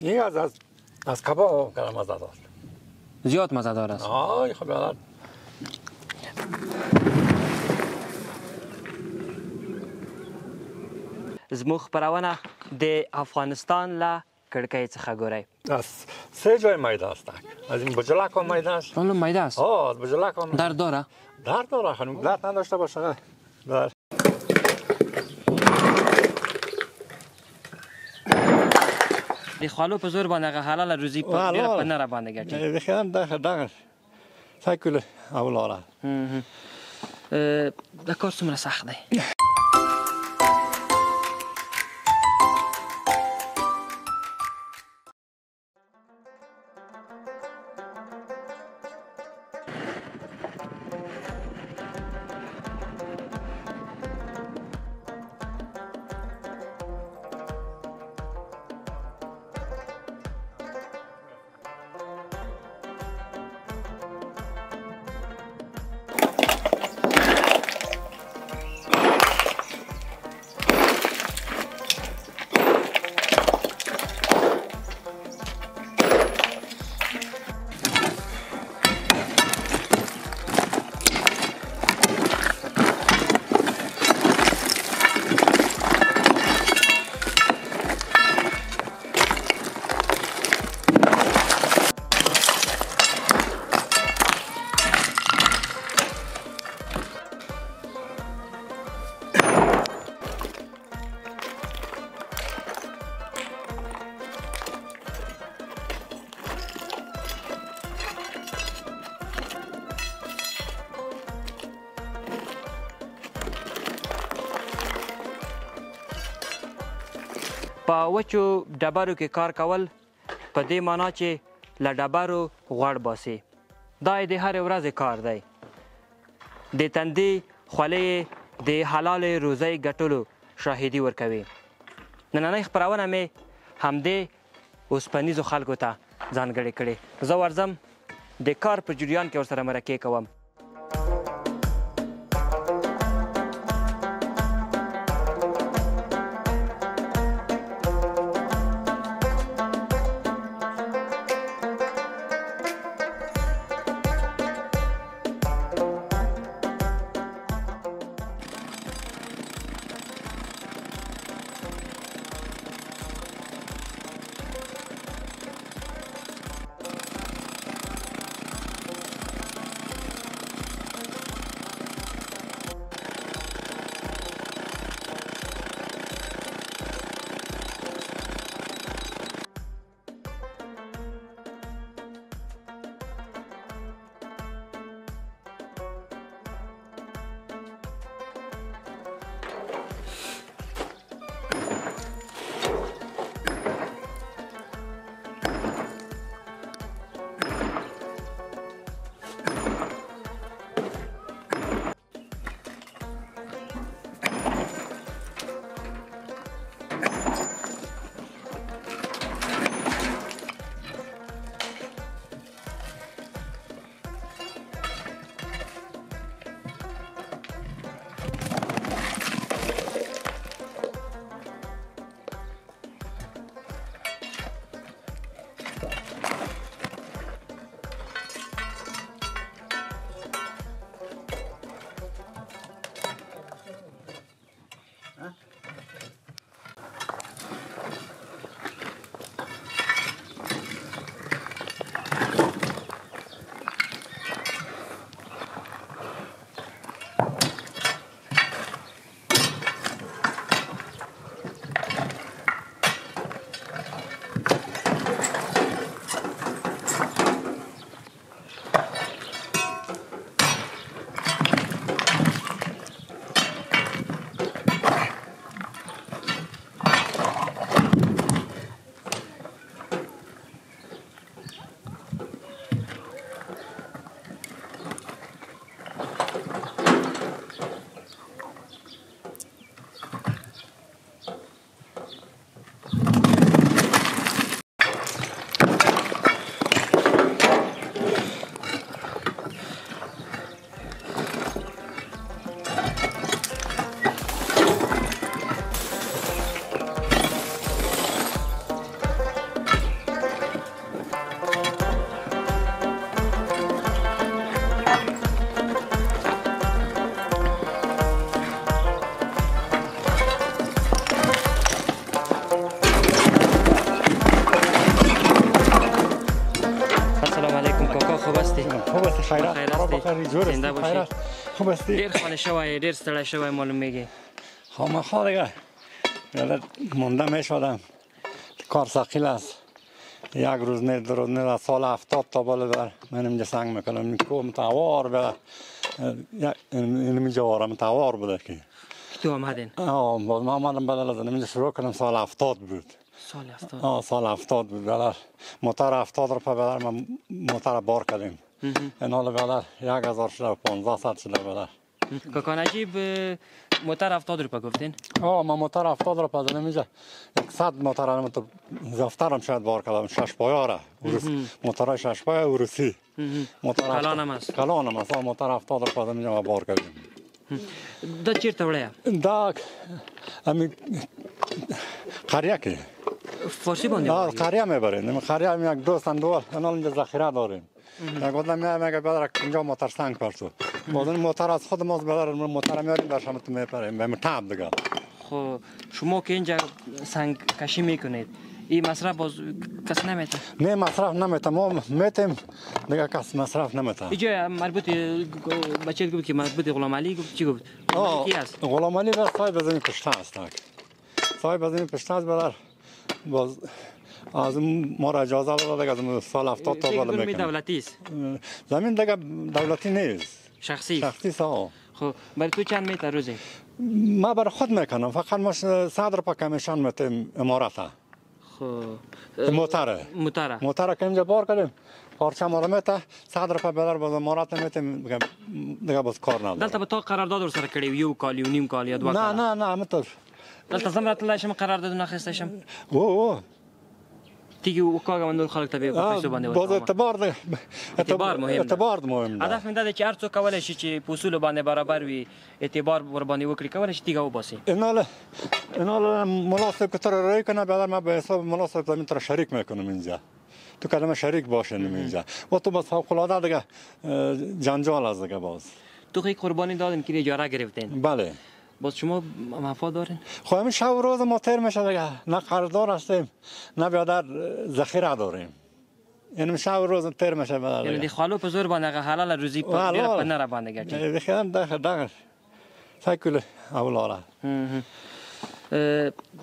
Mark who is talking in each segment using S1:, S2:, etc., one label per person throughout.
S1: این از کباب مزه دار.
S2: زیاد مزه دار است.
S1: آه خب
S2: زموږ خپرونه د افغانستان له کړکۍ څخه ګورئ.
S1: از 3 جای میده است. از این بجلک هم میده است.
S2: حالا میده است.
S1: از بجلک هم
S2: درد داره؟
S1: درد داره خانم، درد نداشته باشه. در
S2: د خالو په زور باندې هغه حلاله روزي په ډېره پنره باندې ګټي.
S1: بخیرم دغه سایکل اولاره.
S2: دا کار څومره سخت دی؟ په وچو ډبرو کې کار کول په دې معنا چې له ډبرو غوړ باسي. دا یې د هرې ورځې کار دی. د تندې خولې د حلالې روزۍ ګټلو شاهدي ورکوي. نننۍ خپرونه مې همدې اوسپنیزو خلکو ته ځانګړې کړې. زه ورځم د کار په جریان کې ورسره مرکې کوم.
S1: بخیر جور
S2: زنده
S1: است
S2: باشی.
S1: خیر است خوب استی
S2: ډیر خاله شوی ډیر ستړی شوی معلوم میگی
S1: ها ما خا دیگه یاد مونده میشدم کار ثقیل است یک روز نه دو روز نه سال 70 تا بالا بر من اینجا سنگ میکنم این کوم توار به اینجا وارم توار بوده که
S2: تو آمدین
S1: باز ما آمدم بدل از اینجا شروع کنم سال 70 بود
S2: سال 70
S1: سال 70 بود بدل موتر 70 رو پا بدل ما موتر بار کردیم این حال بدل 1000 شده و 1500 شده بدل
S2: کاکا نجیب موتر 70 روپا گفتین
S1: ما موتر 70 رو پا زدم اینجا 100 موتر هم تو زفترم شاید بار کردم 6 پایاره موتر 6 پایه روسی موتر
S2: کلان هم است
S1: کلان هم است موتر 70 رو پا زدم اینجا بار کردیم
S2: دا چیرته وړیا
S1: دا امی قریه که
S2: فارسی باندې
S1: قریه میبریم قریه هم یک دوست اندوال انال اینجا ذخیره داریم یک آدم میگه بدر اینجا موتر سنگ پرتو باز این موتر از خود ما بدر موتر میاریم در شمت میپریم به تاب دیگه
S2: خب شما که اینجا سنگ کشی میکنید این مصرف باز کس نمیته
S1: نه مصرف نمیته ما میتیم دیگه کس مصرف نمیته
S2: اینجا مربوط بچه گفت که مربوط غلام علی گفت چی گفت کی است
S1: غلام علی بس صاحب زمین پشت است صاحب زمین پشت است بدر باز از ما را اجازه داده از سال 70 تا بالا میکنم
S2: دولتی است
S1: زمین دیگه دولتی نیست
S2: شخصی
S1: ها
S2: خب برای تو چند میتر روزی
S1: ما برای خود میکنم فقط ما 100 روپا کمیشن میتیم امارات
S2: خب
S1: موتره که اینجا بار کردیم پارچه ما رو میته 100 روپا بدر باز امارات میتیم دیگه باز کار نداره
S2: دلته به تا قرارداد ور سره کړی یو کال یو نیم کال یا دوه کال
S1: نه همینطور
S2: دلته زم راتلای شم قرارداد نه خسته شم
S1: او
S2: تیگه وکاګه مندل خلک ته په پیسو باندې
S1: باز اعتبار مهم ده
S2: هدف من ده چې هر څوک کولای شي چې په اصول باندې برابر وي اعتبار ور باندې وکړي کولای شي تیگه وباسي
S1: اینال مناسب که تو رو رای کنه بعد ما به حساب مناسب زمین تو شریک میکنم اینجا تو کلمه شریک باشین اینجا و تو باز فوق العاده دیگه جنجال از دیگه باز
S2: تو خیلی قربانی دادن که اجاره گرفتین
S1: بله
S2: باز شما مفاد دارین
S1: خب همین شب و روز ما تیر میشه دیگه نه قرضدار هستیم نه بیادر ذخیره داریم یعنی شب و روز تیر میشه بدر
S2: یعنی دی خالو په زور باندې حلال روزي په ډیر په نه را باندې ګټي
S1: بخیرم دغه سایکل اولاله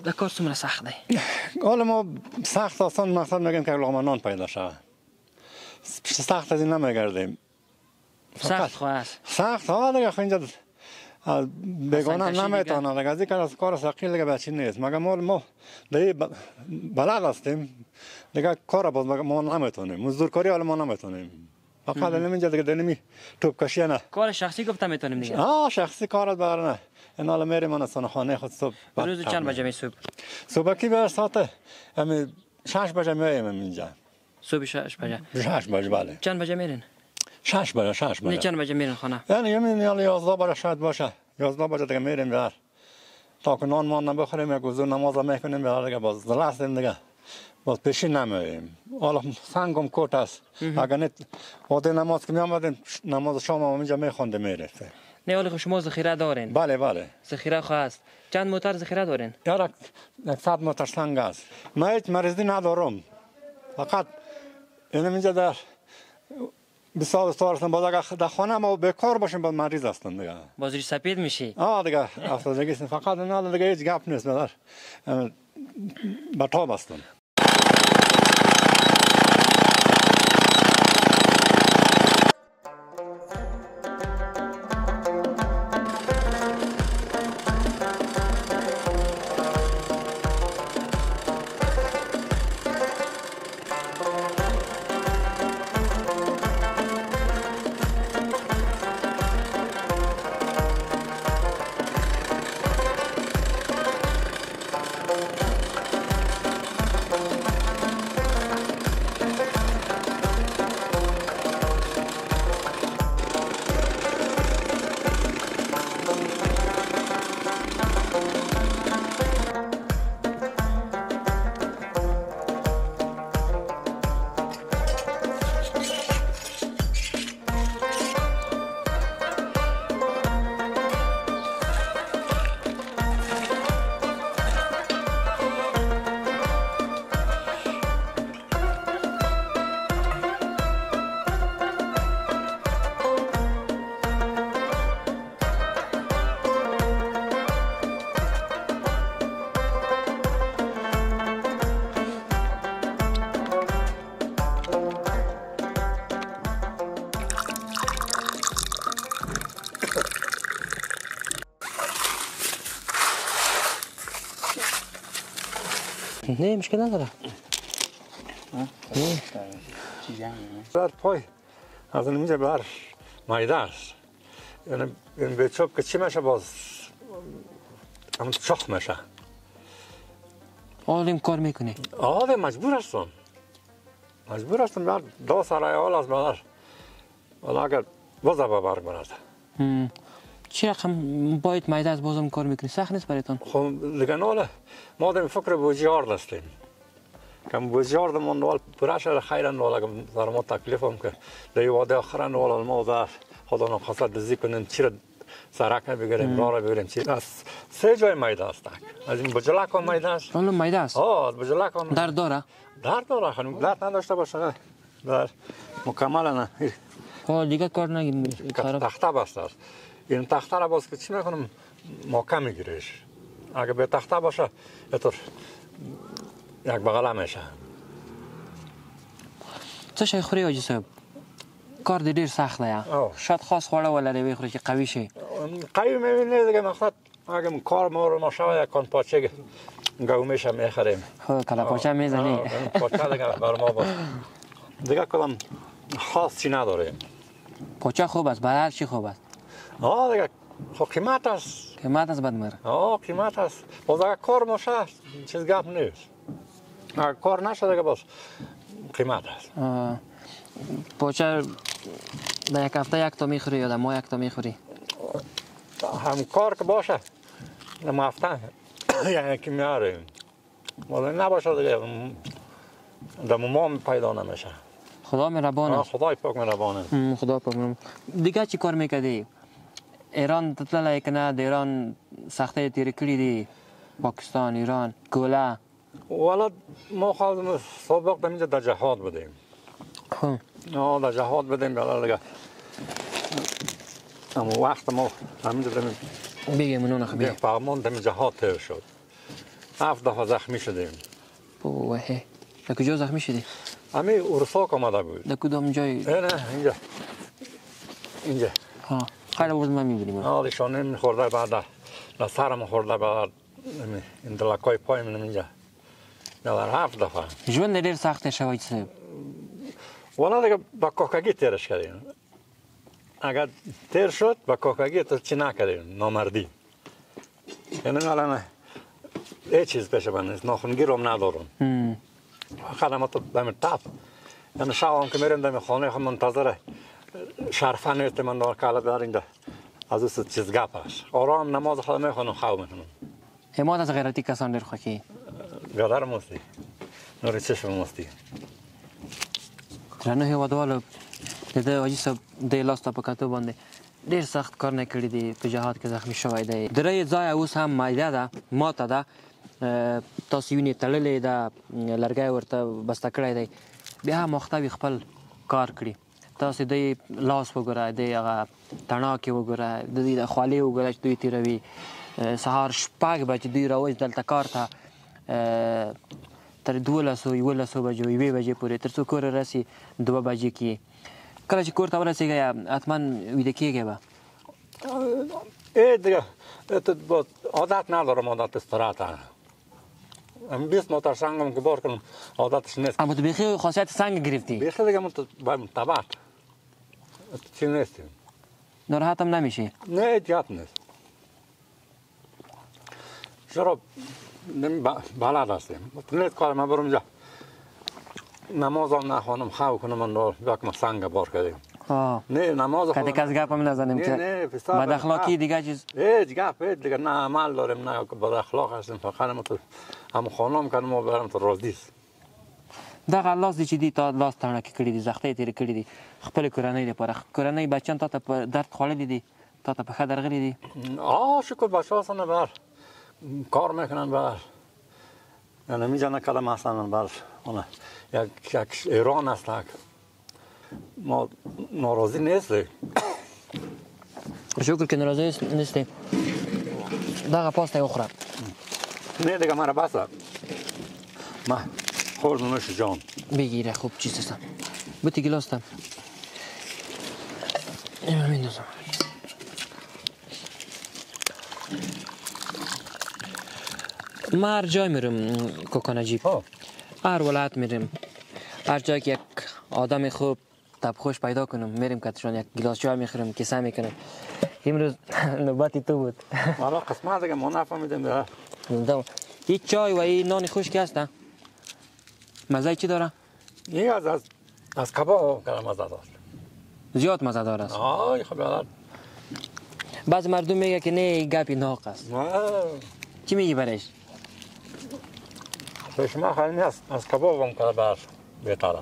S2: دا کار څومره سخت دی
S1: حالا ما سخت آسان مقصد میگیم که لقمه نان پیدا شود سخت از این نمیگردیم
S2: سخت خو است
S1: سخت ها دیگه خو اینجا بگانه نمیتونه دیگه از این کار ثقیل دیگه بچی نیست مگه ما دیگه بلد هستیم دیگه کار باز ما نمیتونیم مزدورکاری حالا ما نمیتونیم فقط اینجا دیگه دنمی توپ کشی نه
S2: کار شخصی گفتم میتونیم دیگه
S1: شخصی کارت بر نه این حالا میریم من از خانه خود صبح
S2: روز چند بجه می
S1: صبح کی به ساعت همین 6 بجه میایم اینجا
S2: صبح 6 بجه
S1: 6 بجه بله
S2: چند بجه میرین
S1: 6 بجه
S2: نه چند بجه میرین خانه
S1: یعنی 11 بجه شاید باشه 11 بجه دیگه میریم در تا که نان مان نبخوریم یک وضو نماز میکنیم بعد دیگه باز دلستیم دیگه باز پیشین نمیریم حالا سنگم کوت است اگر نه وقت نماز که میامدیم نماز شام هم اینجا میخوانده میرفتیم
S2: نه ولی شما ذخیره دارین
S1: بله
S2: ذخیره خو است چند موتر ذخیره دارین
S1: یارا 100 موتر سنگ است ما هیچ مرضی ندارم فقط اینجا در بسیار هستم باز اگر در خانه ما بیکار باشیم باز مریض هستم دیگه
S2: باز ریش سپید میشی
S1: دیگه افسردگی فقط نه دیگه هیچ گپ نیست بدر بتاب هستم
S2: نه مشکل نداره.
S1: بر پای از این میشه بر مایده است. یعنی این به چوب که چی میشه باز همون چخ میشه.
S2: آدم کار میکنه.
S1: آدم مجبور هستم. مجبور هستم بر دو سرای آل از بر. ولی اگر بازه ببر برد.
S2: چی رقم باید مایده از بازم کار میکنی؟ سخت نیست برایتان؟
S1: خب دیگه ناله ما دم فکر بوجیار داشتیم. کم بوجیار دمون نوال پرش خیلی نوال اگر در ما تکلیفم که در واده آخر نوال ما در خدا نخواست دزدی کنیم چی را سرک بگیریم راه را بگیریم چی از سه جای مایده است. از این بجلک هم مایده است.
S2: حالا مایده است؟
S1: بجلک هم
S2: در داره؟
S1: در داره خانم درد نداشته باشه در مکمل نه.
S2: دیگه کار نگیم.
S1: تخته بسته است. این تخته را باز که چی میکنم محکم میگیریش. اگه به تخته باشه اینطور یک بغله میشه.
S2: چه شای خوری حاجی صاحب؟ کار دیر سخته یا؟ شاید خاص خوره ولره بخوری که قوی شی.
S1: قوی میبینی دیگه مقصد اگه کار ما شود یک کان پاچه گومیش هم میخریم.
S2: خب کلا پاچه میزنی؟
S1: پاچه دیگه بر ما باز. دیگه کدام خاص چی نداریم.
S2: پاچه خوب است، برای هر چی خوب است.
S1: دیگه خب قیمت است.
S2: قیمت است بد مره.
S1: قیمت است. باز اگه کار ما شد چیز گپ نیست. اگه کار نشد دیگه باز قیمت است.
S2: پاچه در یک هفته یک تا میخوری یا در ماه یک تا میخوری؟
S1: هم کار که باشه در هفته یکی میاریم. ولی نباشه دیگه در مام پیدا نمیشه.
S2: خدا مهربان است.
S1: خدای پاک مهربانه.
S2: خدا پاک مهربان. دیگه چی کار میکردی؟ ایران تطلع که نه در ایران سخته تیری کردی دی؟ پاکستان، ایران، کوله؟
S1: والا ما خواهدم سابق در اینجا در جهاد بودیم. در جهاد بودیم بلا دیگه. اما وقت ما همینجا بریم
S2: بگیم منو خبیر.
S1: فرمان در جهاد تیر شد. 7 دفعه زخمی شدیم.
S2: اوه. در کجا زخمی شدی؟
S1: همین ارساک آمده بود.
S2: در کدام جای؟
S1: نه اینجا.
S2: خیلی بود من میبینیم.
S1: شانه من خورده بعد در سرم خورده بعد این دلکای پای من اینجا. در 7 دفعه.
S2: جوان دیر سخته شوید صاحب.
S1: والا دیگه با کاکگی تیرش کردیم. اگر تیر شد با کاکگی تو چی نکردیم نامردی. یعنی الان هیچ چیز پیش من نیست. ناخونگیر هم ندارم. خدمات دم تاپ. یعنی شب هم که میریم دم خانه هم منتظر شرفه نیست من دار کالا در اینجا از اون چیز گپ است. آرام نماز خدا میخوانم خواب میکنم.
S2: حمایت از غیرتی کسان دیر خوکی.
S1: گادر مستی. نور چشم مستی.
S2: ترانه هوادوالو دیده حاجی صاحب دی لاست پکاتو باندې ډیر سخت کار نه کړی دی په جهاد کې زخمی شوی دی. درې ځای اوس هم مایده ده ماته ده تاسو وینې تړلې ده لرګی ورته بسته کړی دی بیا هم مختوي خپل کار کړي. تاسو دی لاس وګورئ دی هغه تڼاکې وګورئ د دې د خولې وګورئ چې دوی تېروي. سهار 6 بجې دوی راوځي دلته کار ته تر 12 بجو 1 بجې پورې تر څو کور راسي 2 بجې کې. کله چې کور ته ورسېږئ حتما ویده کېږئ به.
S1: دیگه عادت ندارم عادت استراحت. 20 موتر سنگم که بار کنم عادتش نیست.
S2: اما تو بیخی خاصیت سنگ گرفتی؟
S1: بیخی دیگه من تو باید طبعت چی نیستیم.
S2: ناراحت هم نمیشی؟
S1: نه جات نیست. چرا بلد هستیم. نیست کار من برم جا نمازم نخوانم خواه کنم من رو یک ما سنگ بار کردیم. نه نماز
S2: خواهد کس گپ هم نزنیم که بد اخلاقی دیگه چیز
S1: هیچ گپ دیگه نه عمل داریم نه بد اخلاق هستیم فقط هم خانم کنم ما برم تو راضیست.
S2: دغه لاس دی چې دی تا لاس تڼاکې کړي دي زختۍ تېرې کړي دي خپلې کورنۍ لپاره کورنۍ بچیان تا ته په درد خوړلي دي تا ته په ښه درغلي دي؟
S1: شکر بچه هستن بر کار میکنن بر یعنی میجانه کلم هستن بر یک ایران هست ما ناراضی نیستیم.
S2: شکر که ناراضی نیستیم. دغه پاسته اخرى
S1: نه دیگه مرا بسه ما خوردم نوش جان
S2: بگیره خوب چیز هستم بوتی گلاستم اینو میندازم. ما هر جای میرم کاکا نجیب، هر ولایت میرم، هر جایی که یک آدم خوب تبخوش پیدا کنم میریم کتشان یک گلاس چای میخورم کیسه میکنم. امروز نوبتی تو بود.
S1: حالا قسمت دیگه ما نفهمیدیم.
S2: این چای و این نان خشک هست مزه چی داره؟
S1: این از کباب کلم مزه داشت.
S2: زیاد مزه داره است.
S1: آه خب یادم.
S2: بعض مردم میگه که نه گپی ناق است. چی میگی برش؟
S1: شما خیلی نیست از کباب هم کلا بر بهتره.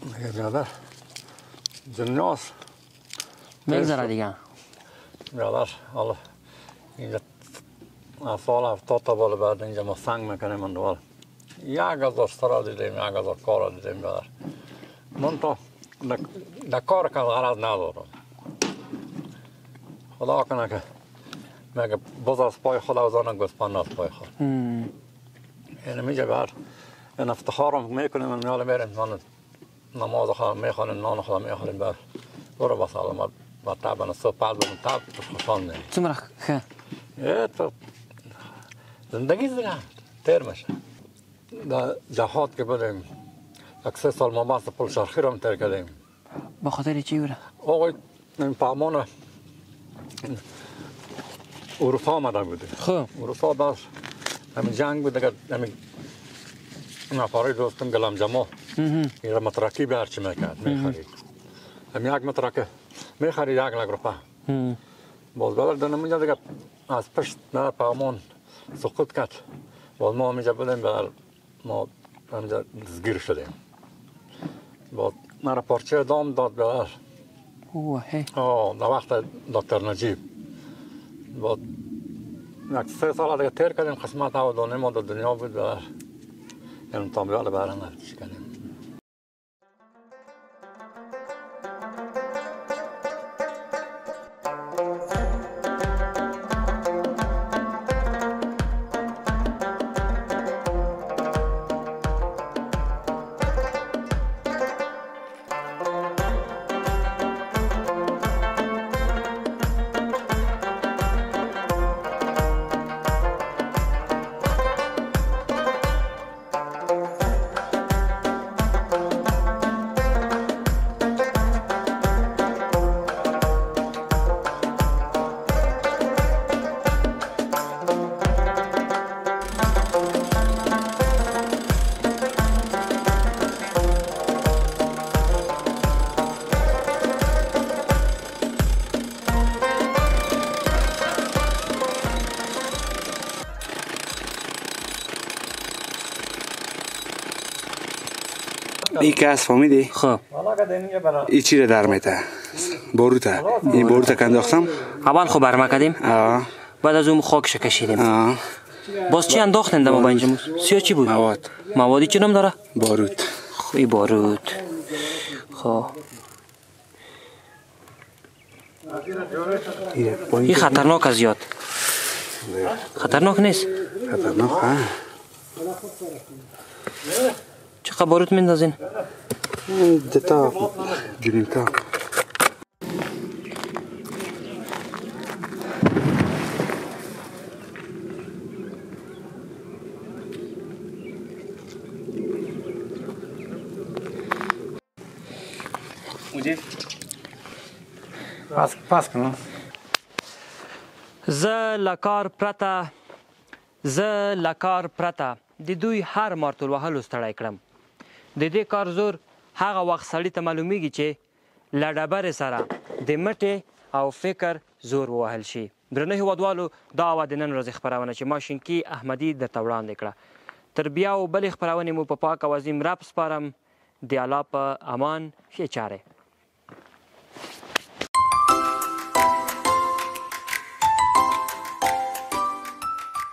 S1: میگه برادر دنیاست.
S2: میگذره دیگه.
S1: برادر حالا اینجا سال 70 تا بالا بعد اینجا ما سنگ میکنیم من دوال. 1000 سرا دیدیم 1000 کار دیدیم برادر. من تو در کار که غرض ندارم. خدا کنه که مگه باز از پای خدا وزانه گسپان از پای خود. یعنی میگه بر این افتخارم میکنیم من میاله میریم من نماز خدا میخوانیم نان خدا میخوانیم بر برو با سلامت و طبعا صبح پل بودم طب خوشحال نیم.
S2: چمرا خه؟
S1: تو زندگی دیگه تیر میشه. در جهات که بودیم یک 3 سال ما بست پل شرخی رو تیر کردیم.
S2: با خاطر چی بوده؟
S1: آقای این پامان اروپا آمده بوده.
S2: خب
S1: اروپا داشت همین جنگ بود دیگه همین نفاری دوستم گلم جمع این مترکی به هرچی میکرد میخرید. همین یک مترکه میخرید 1 لک روپه. باز بلد دنم اینجا دیگه از پشت در پامان سقوط کرد. باز ما اینجا بودیم بر ما اینجا دزگیر شدیم. باز مرا پارچه دام داد بر در وقت دکتر نجیب. باز یک 3 سال دیگه تیر کردیم قسمت او دانه ما در دنیا بود بر یعنی تا بیاله برن هرچی کردیم.
S3: این که از فهمیدی؟
S2: خب
S3: این چی رو در میته؟ باروته. این باروته که انداختم؟
S2: اول خب برمه کردیم بعد از اون خاکش کشیدیم. باز چی انداختن دم با اینجا؟ سیاه چی بود؟ موادی چی نام داره؟
S3: بارود.
S2: این بارود. خب این خطرناک از زیاد. خطرناک نیست؟
S3: خطرناک ها.
S2: چقدر بارود میندازین؟
S3: دتا جنیتا.
S1: پاس کنم.
S2: زه لکار پرته د دوی هر مارتول وهلو ستړی کړم. د دې کار زور هغه وخت سړي ته معلومیږي چې له ډبرې سره د مټې او فکر زور ووهل شي. درنو هیوادوالو دا وه د نن ورځې خپرونه چې ما شینکي احمدي درته وړاندې کړه. تر بیا و بلې خپرونې مو په پاک او عظیم رب سپارم. د الله په امان ښې چارې.